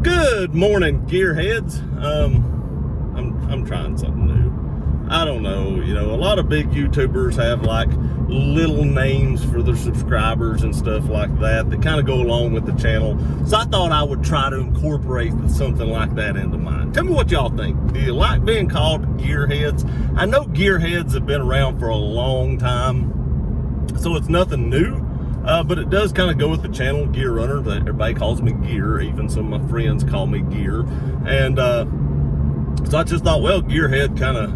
Good morning, gearheads. I'm trying something new. I don't know, a lot of big YouTubers have like little names for their subscribers and stuff like that kind of go along with the channel. So I thought I would try to incorporate something like that into mine. Tell me what y'all think. Do you like being called gearheads? I know gearheads have been around for a long time, so it's nothing new. But it does kind of go with the channel, 4Runner. Everybody calls me Gear. Even some of my friends call me Gear. And so I just thought, well, Gearhead kind of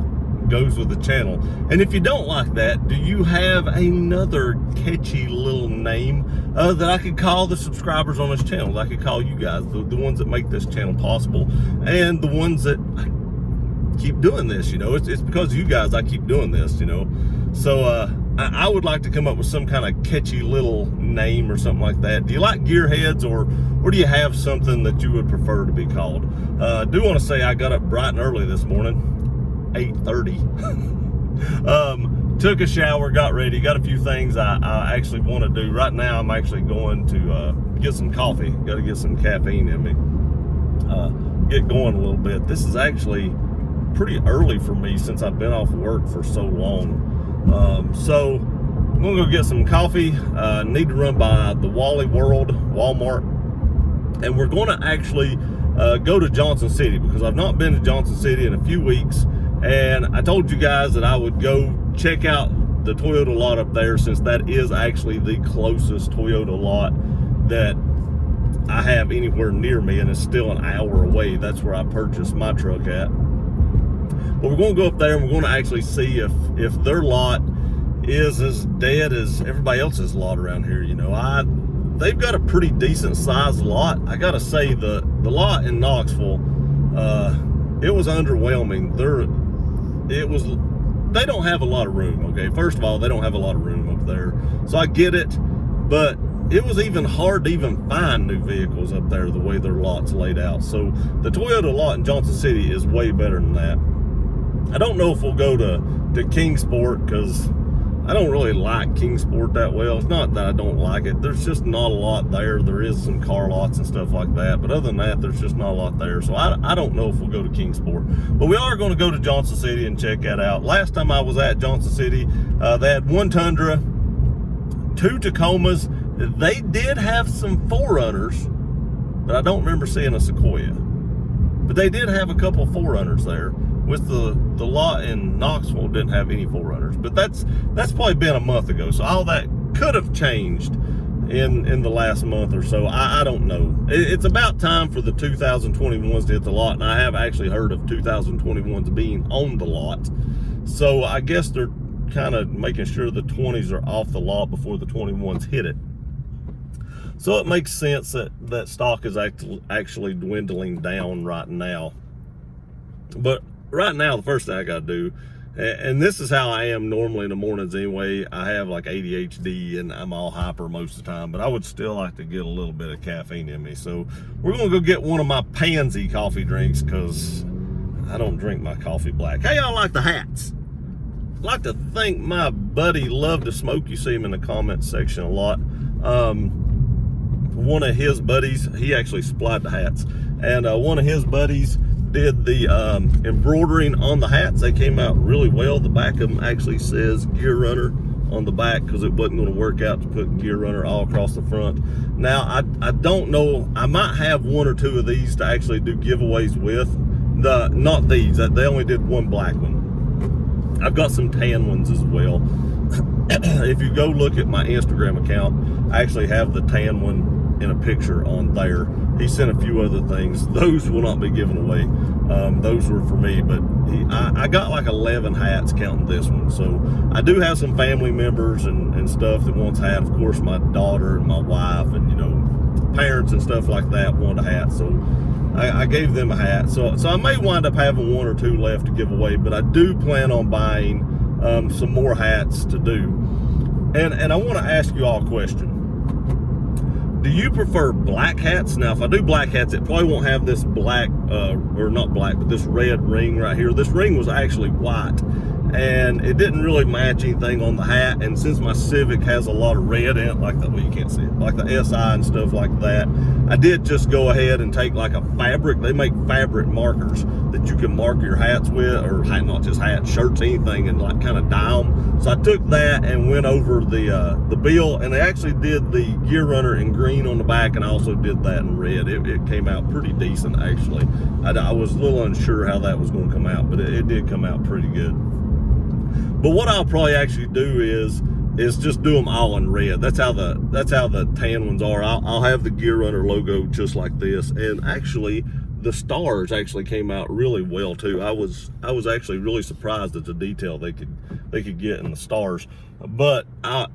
goes with the channel. And if you don't like that, do you have another catchy little name that I could call the subscribers on this channel? That I could call you guys, the ones that make this channel possible, and the ones that keep doing this. It's because of you guys I keep doing this. So I would like to come up with some kind of catchy little name or something like that. Do you like gearheads, or do you have something that you would prefer to be called? I do want to say I got up bright and early this morning, 8:30. Took a shower, got ready, got a few things I actually want to do. Right now I'm actually going to get some coffee. Got to get some caffeine in me. Get going a little bit. This is actually pretty early for me since I've been off work for so long. So I'm gonna go get some coffee. Need to run by the Walmart, and we're gonna actually go to Johnson City because I've not been to Johnson City in a few weeks, and I told you guys that I would go check out the Toyota lot up there, since that is actually the closest Toyota lot that I have anywhere near me, and it's still an hour away. That's where I purchased my truck at. But we're going to go up there and we're going to actually see if their lot is as dead as everybody else's lot around here. They've got a pretty decent sized lot. I got to say the lot in Knoxville, it was underwhelming. They don't have a lot of room. Okay, first of all, they don't have a lot of room up there. So I get it, but it was even hard to even find new vehicles up there the way their lot's laid out. So the Toyota lot in Johnson City is way better than that. I don't know if we'll go to Kingsport, because I don't really like Kingsport that well. It's not that I don't like it. There's just not a lot there. There is some car lots and stuff like that, but other than that, there's just not a lot there. So I don't know if we'll go to Kingsport. But we are going to go to Johnson City and check that out. Last time I was at Johnson City, they had one Tundra, two Tacomas. They did have some 4Runners, but I don't remember seeing a Sequoia. But they did have a couple 4Runners there. With the lot in Knoxville didn't have any 4Runners, but that's probably been a month ago, so all that could have changed in the last month or so. I don't know. It's about time for the 2021s to hit the lot, and I have actually heard of 2021s being on the lot, so I guess they're kind of making sure the 20s are off the lot before the 21s hit it. So it makes sense that stock is actually dwindling down right now. But right now, the first thing I got to do, and this is how I am normally in the mornings anyway, I have like ADHD and I'm all hyper most of the time, but I would still like to get a little bit of caffeine in me. So we're going to go get one of my Pansy coffee drinks, because I don't drink my coffee black. How y'all like the hats? I'd like to think my buddy Love to Smoke, you see him in the comments section a lot. One of his buddies, he actually supplied the hats, and one of his buddies did the embroidering on the hats. They came out really well. The back of them actually says 4Runner on the back, because it wasn't going to work out to put 4Runner all across the front. Now I don't know, I might have one or two of these to actually do giveaways with. Not these, they only did one black one. I've got some tan ones as well. If you go look at my Instagram account, I actually have the tan one in a picture on there. He sent a few other things. Those will not be given away. Those were for me, but I got like 11 hats counting this one. So I do have some family members and stuff that wants hats. Of course, my daughter and my wife and parents and stuff like that want a hat. So I gave them a hat. So I may wind up having one or two left to give away, but I do plan on buying some more hats to do. And I want to ask you all a question. Do you prefer black hats? Now, if I do black hats, it probably won't have this black, or not black, but this red ring right here. This ring was actually white, and it didn't really match anything on the hat. And since my Civic has a lot of red in it, like the, well, you can't see it, like the SI and stuff like that, I did just go ahead and take like a fabric. They make fabric markers that you can mark your hats with, or not just hats, shirts, anything, and like kind of dye them. So I took that and went over the bill, and they actually did the Gear Runner in green on the back, and I also did that in red. It came out pretty decent, actually. I was a little unsure how that was going to come out, but it did come out pretty good. But what I'll probably actually do is just do them all in red. That's how the tan ones are. I'll have the Gear Runner logo just like this, and actually the stars actually came out really well too. I was actually really surprised at the detail they could get in the stars. But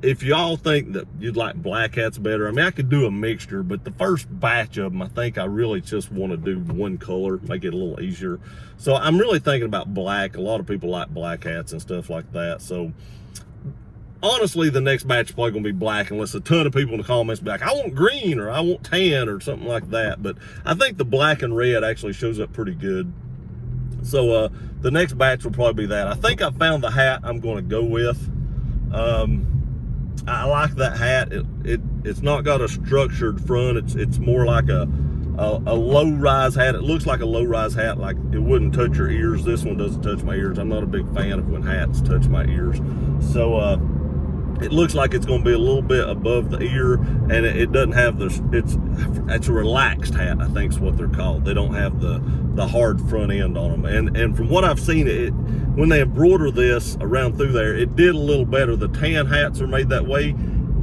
if y'all think that you'd like black hats better, I mean, I could do a mixture, but the first batch of them, I think I really just want to do one color, make it a little easier. So I'm really thinking about black. A lot of people like black hats and stuff like that. So honestly, the next batch is probably going to be black, unless a ton of people in the comments be like, I want green, or I want tan, or something like that. But I think the black and red actually shows up pretty good. So the next batch will probably be that. I think I found the hat I'm going to go with. I like that hat. It's not got a structured front. It's more like a low-rise hat. It looks like a low-rise hat, like it wouldn't touch your ears. This one doesn't touch my ears. I'm not a big fan of when hats touch my ears. So it looks like it's going to be a little bit above the ear, and it doesn't have it's a relaxed hat, I think is what they're called. They don't have the hard front end on them. And from what I've seen, when they embroider this around through there, it did a little better. The tan hats are made that way,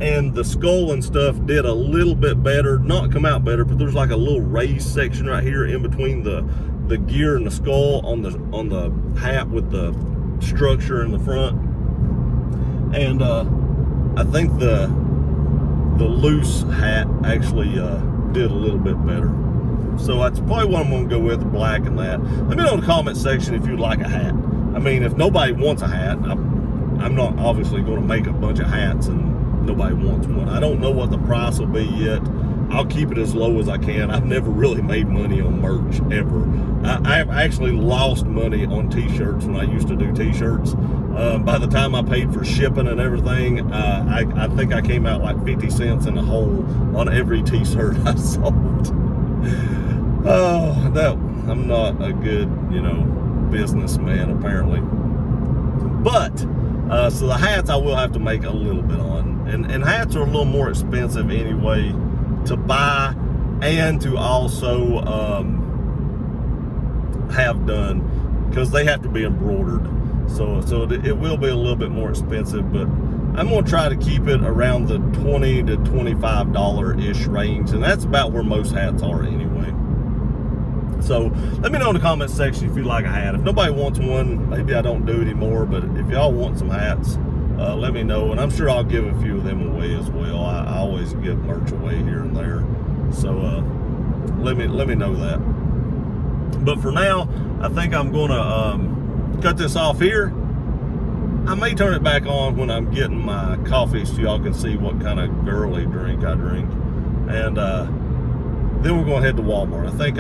and the skull and stuff did a little bit better. Not come out better, but there's like a little raised section right here in between the gear and the skull on the hat with the structure in the front. And I think the loose hat actually did a little bit better. So that's probably what I'm going to go with, the black and that. Let me know in the comment section if you'd like a hat. I mean, if nobody wants a hat, I'm not obviously going to make a bunch of hats and nobody wants one. I don't know what the price will be yet. I'll keep it as low as I can. I've never really made money on merch, ever. I've actually lost money on t-shirts when I used to do t-shirts. By the time I paid for shipping and everything, I think I came out like 50 cents in the hole on every t-shirt I sold. Oh, I'm not a good, businessman apparently. But so the hats I will have to make a little bit on, and hats are a little more expensive anyway to buy and to also have done, because they have to be embroidered. So it will be a little bit more expensive, but I'm going to try to keep it around the $20 to $25-ish range, and that's about where most hats are anyway. So let me know in the comment section if you like a hat. If nobody wants one, maybe I don't do it anymore, but if y'all want some hats, let me know, and I'm sure I'll give a few of them away as well. I always give merch away here and there, so let me know that. But for now, I think I'm gonna cut this off here. I may turn it back on when I'm getting my coffee, so y'all can see what kind of girly drink I drink, and then we're gonna head to Walmart. I think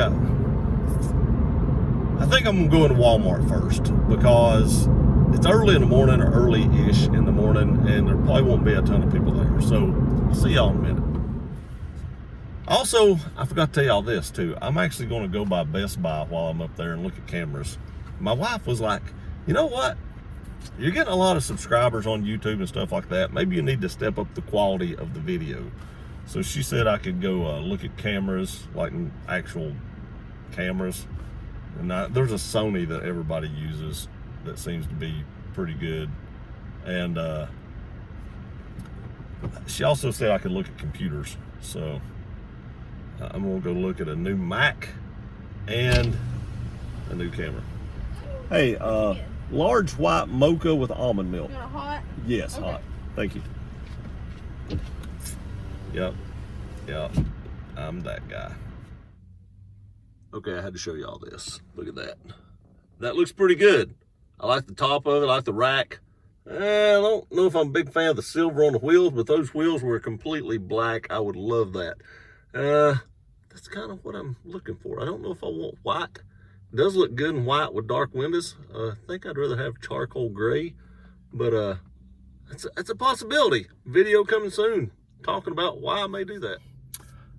I'm gonna go into Walmart first, because it's early in the morning, or early-ish in the morning, and there probably won't be a ton of people there. So I'll see y'all in a minute. Also, I forgot to tell y'all this too. I'm actually going to go by Best Buy while I'm up there and look at cameras. My wife was like, you know what? You're getting a lot of subscribers on YouTube and stuff like that. Maybe you need to step up the quality of the video. So she said I could go look at cameras, like actual cameras. And there's a Sony that everybody uses that seems to be pretty good. And she also said I could look at computers. So I'm gonna go look at a new Mac and a new camera. Hey, large white mocha with almond milk. You want it hot? Yes, okay. Hot. Thank you. Yep, I'm that guy. Okay, I had to show y'all this. Look at that. That looks pretty good. I like the top of it, I like the rack. I don't know if I'm a big fan of the silver on the wheels, but those wheels were completely black. I would love that. That's kind of what I'm looking for. I don't know if I want white. It does look good in white with dark windows. I think I'd rather have charcoal gray, but that's a possibility. Video coming soon, talking about why I may do that.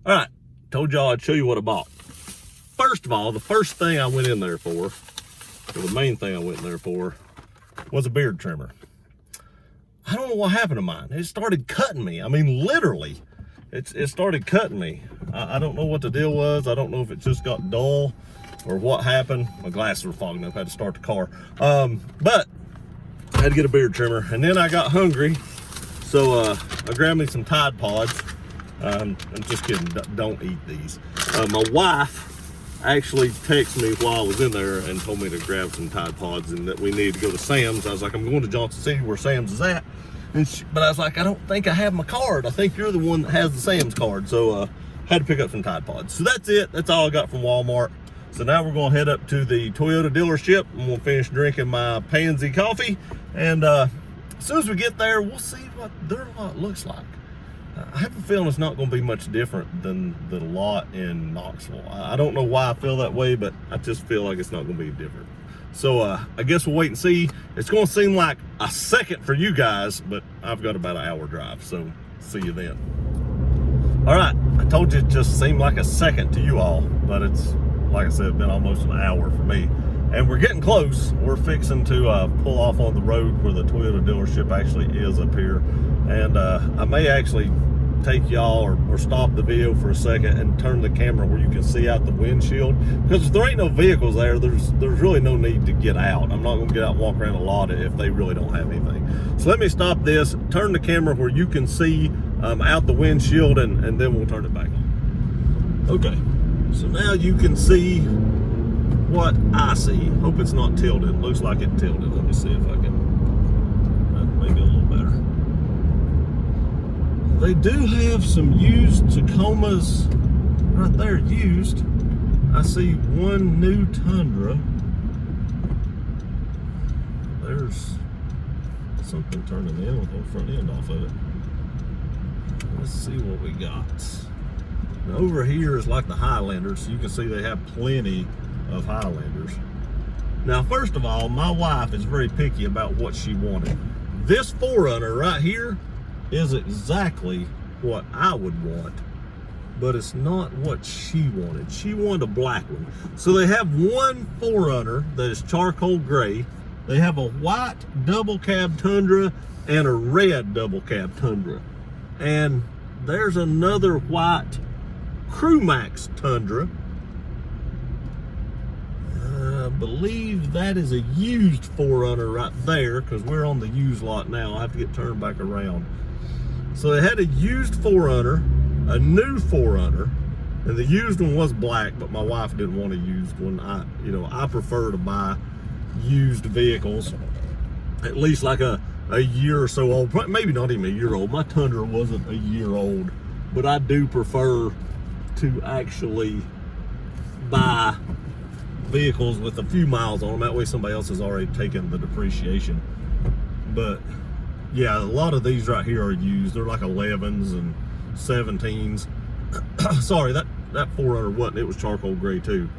All right, told y'all I'd show you what I bought. First of all, the first thing I went in there for, or the main thing I went in there for, was a beard trimmer. I don't know what happened to mine. It started cutting me. I mean, literally, it started cutting me. I don't know what the deal was. I don't know if it just got dull or what happened. My glasses were fogging up. I had to start the car. But I had to get a beard trimmer. And then I got hungry. So I grabbed me some Tide Pods. I'm just kidding. Don't eat these. My wife actually texted me while I was in there and told me to grab some Tide Pods and that we needed to go to Sam's. I was like, I'm going to Johnson City where Sam's is at. But I was like, I don't think I have my card. I think you're the one that has the Sam's card. So had to pick up some Tide Pods. So that's it. That's all I got from Walmart. So now we're going to head up to the Toyota dealership. I'm going to finish drinking my Pansy coffee. And as soon as we get there, we'll see what their lot looks like. I have a feeling it's not going to be much different than the lot in Knoxville. I don't know why I feel that way, but I just feel like it's not going to be different. So I guess we'll wait and see. It's going to seem like a second for you guys, but I've got about an hour drive, so see you then. All right, I told you it just seemed like a second to you all, but it's, like I said, been almost an hour for me. And we're getting close. We're fixing to pull off on the road where the Toyota dealership actually is up here. And I may actually take y'all or stop the video for a second and turn the camera where you can see out the windshield, because if there ain't no vehicles there, there's really no need to get out. I'm not going to get out and walk around a lot if they really don't have anything. So let me stop this, turn the camera where you can see out the windshield, and then we'll turn it back on. Okay, so now you can see what I see. Hope it's not tilted. Looks like it tilted. Let me see if I can, maybe a little better. They do have some used Tacomas right there, used. I see one new Tundra. There's something turning in with the front end off of it. Let's see what we got. Now over here is like the Highlanders, so you can see they have plenty of Highlanders. Now, first of all, my wife is very picky about what she wanted. This 4Runner right here is exactly what I would want, but it's not what she wanted. She wanted a black one. So they have one 4Runner that is charcoal gray. They have a white double cab Tundra and a red double cab Tundra. And there's another white Crew Max Tundra. I believe that is a used 4Runner right there, because we're on the used lot now. I have to get turned back around. So they had a used 4Runner, a new 4Runner, and the used one was black, but my wife didn't want a used one. I prefer to buy used vehicles, at least like a year or so old, maybe not even a year old. My Tundra wasn't a year old, but I do prefer to actually buy vehicles with a few miles on them. That way somebody else has already taken the depreciation. But yeah, a lot of these right here are used. They're like 11s and 17s. Sorry, that 4Runner wasn't. It was charcoal gray too.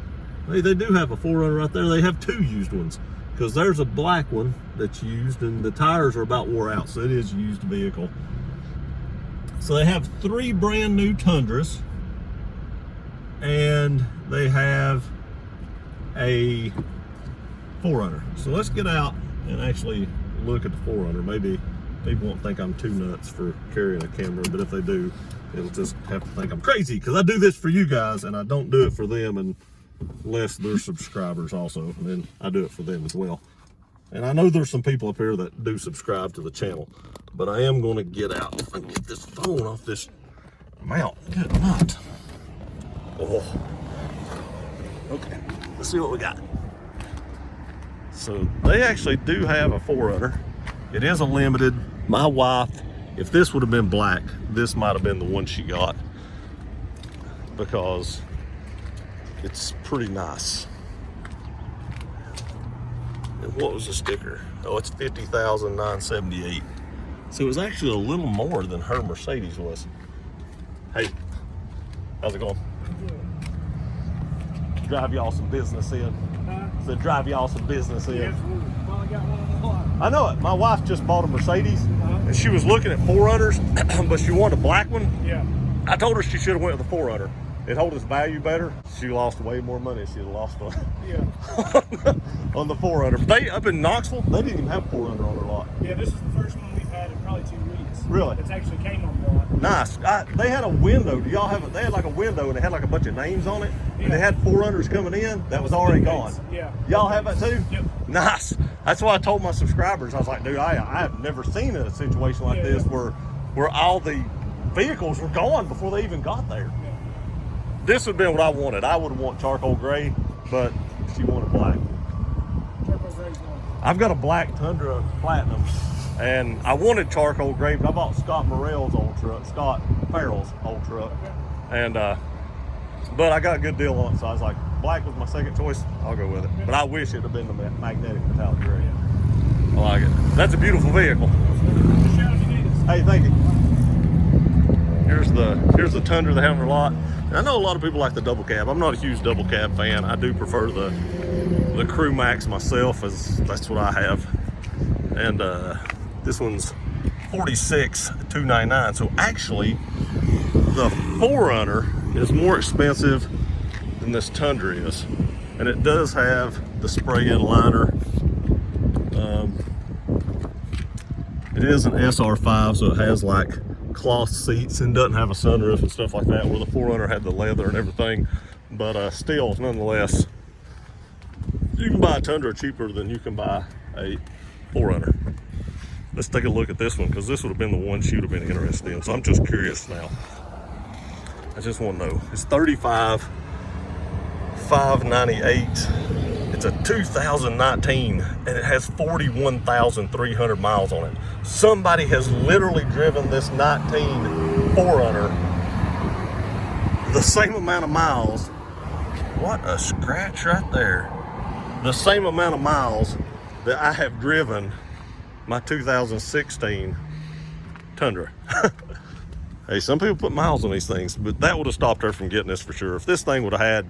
They do have a 4Runner right there. They have two used ones, because there's a black one that's used and the tires are about wore out, so it is a used vehicle. So they have 3 brand new Tundras, and they have a 4Runner. So let's get out and actually look at the 4Runner. Maybe people won't think I'm too nuts for carrying a camera, but if they do, it'll just have to think I'm crazy, because I do this for you guys and I don't do it for them unless they're subscribers also, and then I do it for them as well. And I know there's some people up here that do subscribe to the channel, but I am going to get out and get this phone off this mount. Good night. Oh, okay, let's see what we got. So they actually do have a 4Runner. It is a limited. My wife, if this would have been black, this might have been the one she got, because it's pretty nice. And what was the sticker? Oh, it's 50,978. So it was actually a little more than her Mercedes was. Hey, how's it going? Drive y'all some business in. So drive y'all some business in. Yes, we finally got one on the lot. I know it. My wife just bought a Mercedes, and she was looking at 4Runners, but she wanted a black one. Yeah. I told her she should have went with the 4Runner. it hold its value better. She lost way more money she'd have lost on, on the 4Runner. They, up in Knoxville, they didn't even have 4Runner on their lot. Yeah, this is the first one we've had in probably 2 weeks. Really? It's actually came on the lot. Nice. They had a window. Do y'all have it? They had like a window and it had like a bunch of names on it. And they had 4Runners coming in that was already gone. Yeah. Y'all have that too? Yep. Nice. That's why I told my subscribers. I was like, dude, I have never seen a situation like this where all the vehicles were gone before they even got there. Yeah. This would have been what I wanted. I would want charcoal gray, but she wanted black. Charcoal gray's one. I've got a black Tundra Platinum, and I wanted charcoal gray, but I bought Scott Farrell's old truck, Okay. and but I got a good deal on it, so I was like, black was my second choice. I'll go with it. But I wish it would have been the magnetic metallic gray. Yeah. I like it. That's a beautiful vehicle. Just shout if you need us. Hey, thank you. Here's the Tundra they have on their lot. And I know a lot of people like the double cab. I'm not a huge double cab fan. I do prefer the Crew Max myself, as that's what I have. And this one's $46,299. So actually, the 4Runner is more expensive than this Tundra is, and it does have the spray-in liner. It is an SR5, so it has like cloth seats and doesn't have a sunroof and stuff like that, where the 4Runner had the leather and everything. But still, nonetheless, you can buy a Tundra cheaper than you can buy a 4Runner. Let's take a look at this one, because this would have been the one she would have been interested in. So I'm just curious now. I just want to know. It's $35,598. It's a 2019, and it has 41,300 miles on it. Somebody has literally driven this 19 4Runner the same amount of miles. What a scratch right there. The same amount of miles that I have driven my 2016 Tundra. Hey, some people put miles on these things, but that would have stopped her from getting this for sure. If this thing would have had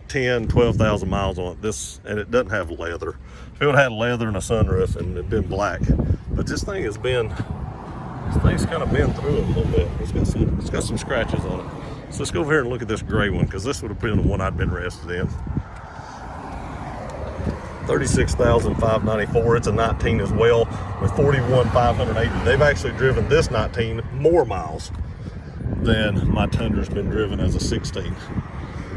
10, 12,000 miles on it, and it doesn't have leather. If it would have had leather and a sunroof and it'd been black. But this thing's kind of been through it a little bit. It's got some scratches on it. So let's go over here and look at this gray one, because this would have been the one I'd been interested in. $36,594. It's a 19 as well, with 41,580. They've actually driven this 19 more miles than my Tundra's been driven as a 16.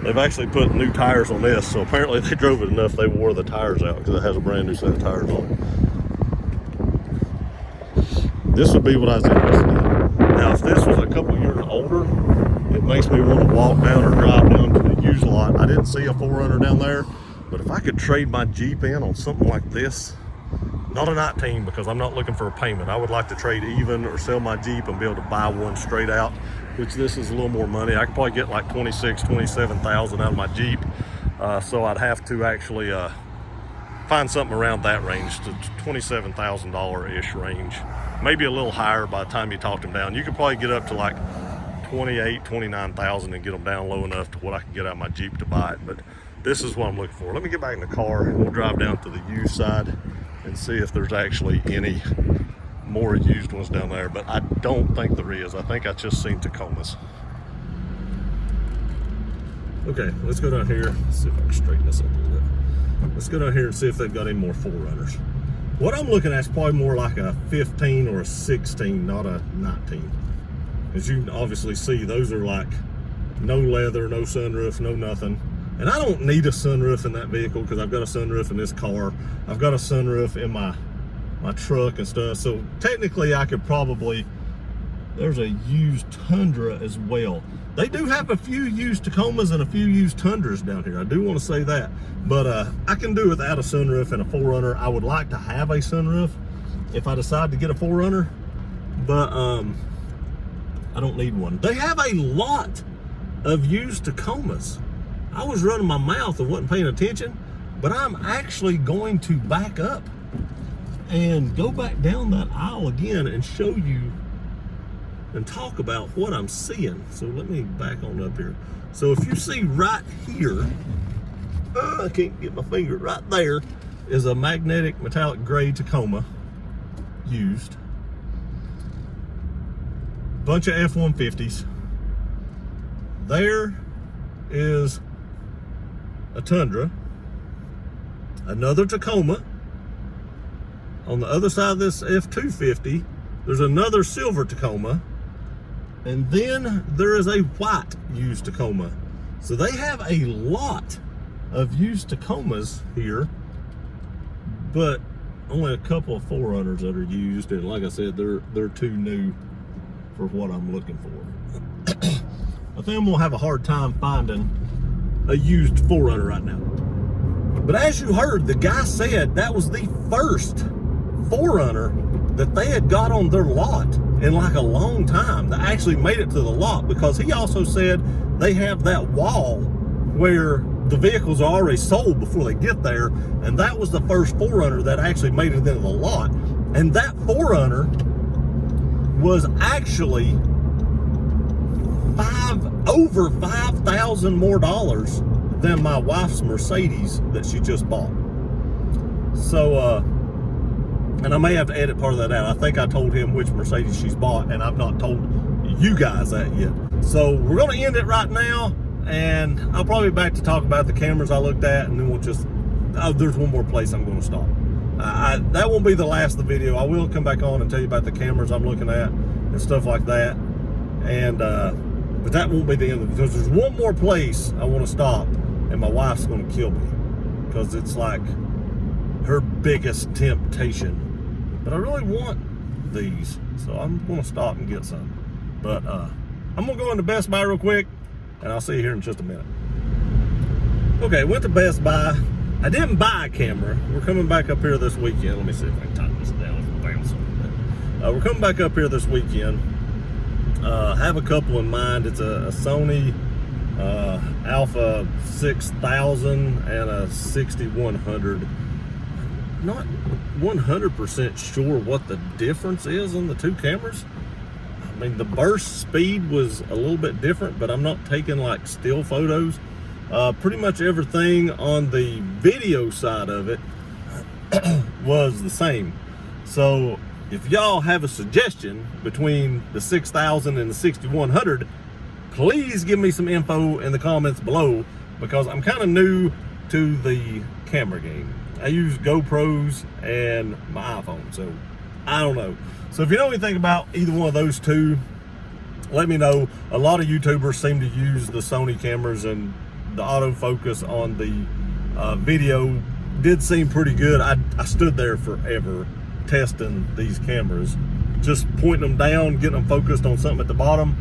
They've actually put new tires on this, so apparently they drove it enough they wore the tires out, because it has a brand new set of tires on it. This would be what I was interested in. Now, if this was a couple years older, it makes me want to walk down or drive down to the used lot. I didn't see a 4Runner down there, but if I could trade my Jeep in on something like this, not a 19, because I'm not looking for a payment. I would like to trade even or sell my Jeep and be able to buy one straight out, which this is a little more money. I could probably get like 26, 27,000 out of my Jeep. So I'd have to actually find something around that range, to $27,000-ish range. Maybe a little higher by the time you talk them down. You could probably get up to like 28, 29,000 and get them down low enough to what I can get out of my Jeep to buy it. But this is what I'm looking for. Let me get back in the car and we'll drive down to the used side and see if there's actually any more used ones down there. But I don't think there is. I think I just seen Tacomas. Okay, let's go down here. Let's see if I can straighten this up a little bit. Let's go down here and see if they've got any more 4Runners. What I'm looking at is probably more like a 15 or a 16, not a 19. As you can obviously see, those are like no leather, no sunroof, no nothing. And I don't need a sunroof in that vehicle, because I've got a sunroof in this car. I've got a sunroof in my truck and stuff. So technically I could probably, there's a used Tundra as well. They do have a few used Tacomas and a few used Tundras down here. I do want to say that. But I can do without a sunroof and a 4Runner. I would like to have a sunroof if I decide to get a 4Runner. But I don't need one. They have a lot of used Tacomas. I was running my mouth and wasn't paying attention, but I'm actually going to back up and go back down that aisle again and show you and talk about what I'm seeing. So let me back on up here. So if you see right here, I can't get my finger, right there is a magnetic metallic gray Tacoma used. Bunch of F-150s. There is a Tundra, another Tacoma. On the other side of this F-250, there's another silver Tacoma, and then there is a white used Tacoma. So they have a lot of used Tacomas here, but only a couple of 4Runners that are used, and like I said, they're too new for what I'm looking for. I think I'm gonna have a hard time finding a used 4Runner right now. But as you heard, the guy said that was the first 4Runner that they had got on their lot in like a long time that actually made it to the lot, because he also said they have that wall where the vehicles are already sold before they get there, and that was the first 4Runner that actually made it into the lot. And that 4Runner was actually over $5,000 more than my wife's Mercedes that she just bought. So and I may have to edit part of that out. I think I told him which Mercedes she's bought, and I've not told you guys that yet. So we're gonna end it right now, and I'll probably be back to talk about the cameras I looked at, and then we'll just, there's one more place I'm gonna stop. That won't be the last of the video. I will come back on and tell you about the cameras I'm looking at and stuff like that. And but that won't be the end of it, because there's one more place I want to stop, and my wife's going to kill me because it's like her biggest temptation. But I really want these, so I'm going to stop and get some. But I'm going to go into Best Buy real quick, and I'll see you here in just a minute. Okay, went to Best Buy. I didn't buy a camera. We're coming back up here this weekend. Let me see if I can tighten this down. We're coming back up here this weekend. Have a couple in mind. It's a Sony Alpha 6000 and a 6100. Not 100% sure what the difference is in the two cameras. I mean, the burst speed was a little bit different, but I'm not taking like still photos. Pretty much everything on the video side of it was the same. So if y'all have a suggestion between the 6000 and the 6100, please give me some info in the comments below, because I'm kind of new to the camera game. I use GoPros and my iPhone, so I don't know. So if you know anything about either one of those two, let me know. A lot of YouTubers seem to use the Sony cameras, and the autofocus on the video did seem pretty good. I stood there forever testing these cameras, just pointing them down, getting them focused on something at the bottom,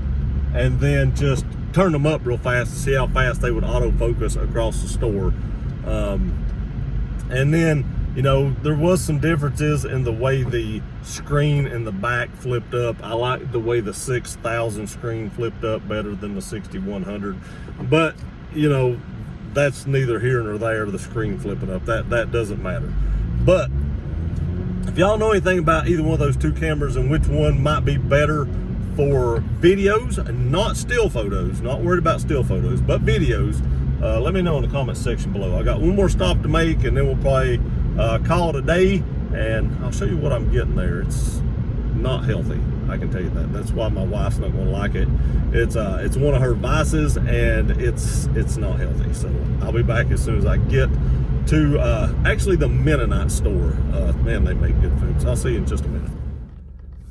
and then just turn them up real fast to see how fast they would autofocus across the store. And then, you know, there was some differences in the way the screen in the back flipped up. I like the way the 6000 screen flipped up better than the 6100, but you know, that's neither here nor there, the screen flipping up. That doesn't matter. But if y'all know anything about either one of those two cameras and which one might be better for videos and not still photos, not worried about still photos, but videos, let me know in the comment section below. I got one more stop to make, and then we'll probably call it a day, and I'll show you what I'm getting there. It's not healthy, I can tell you that. That's why my wife's not going to like it. It's one of her vices, and it's not healthy. So I'll be back as soon as I get to actually the Mennonite store. Man, they make good food. So I'll see you in just a minute.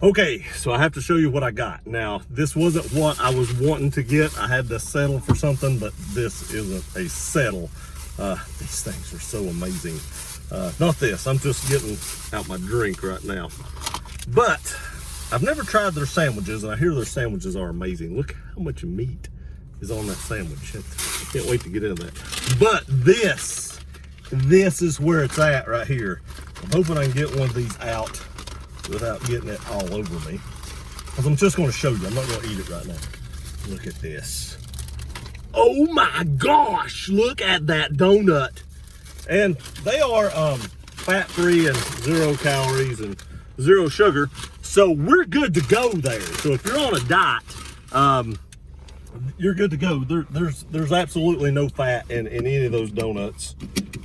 Okay, so I have to show you what I got. Now, this wasn't what I was wanting to get. I had to settle for something, but this isn't a settle. These things are so amazing. Not this, I'm just getting out my drink right now. But I've never tried their sandwiches, and I hear their sandwiches are amazing. Look how much meat is on that sandwich. I can't wait to get into that. But this is where it's at right here. I'm hoping I can get one of these out without getting it all over me, because I'm just going to show you. I'm not going to eat it right now. Look at this. Oh my gosh, look at that donut. And they are fat-free and 0 calories and 0 sugar, so we're good to go there. So if you're on a diet, you're good to go. There's absolutely no fat in any of those donuts.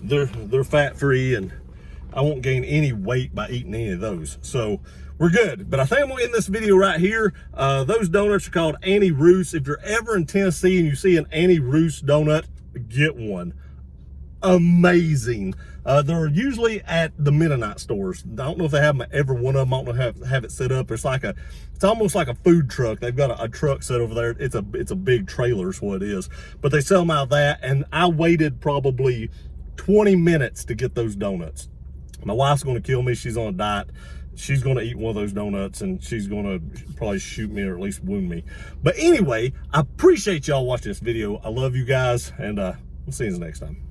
They're fat-free, and I won't gain any weight by eating any of those. So we're good. But I think I'm gonna end this video right here. Those donuts are called Annie Roos. If you're ever in Tennessee and you see an Annie Roos donut, get one. Amazing. They're usually at the Mennonite stores. I don't know if they have them at every one of them. I don't know how have it set up. It's almost like a food truck. They've got a truck set over there. It's a big trailer is what it is. But they sell them out of that, and I waited probably 20 minutes to get those donuts. My wife's gonna kill me. She's on a diet. She's gonna eat one of those donuts and she's gonna probably shoot me or at least wound me. But anyway, I appreciate y'all watching this video. I love you guys, and we'll see you next time.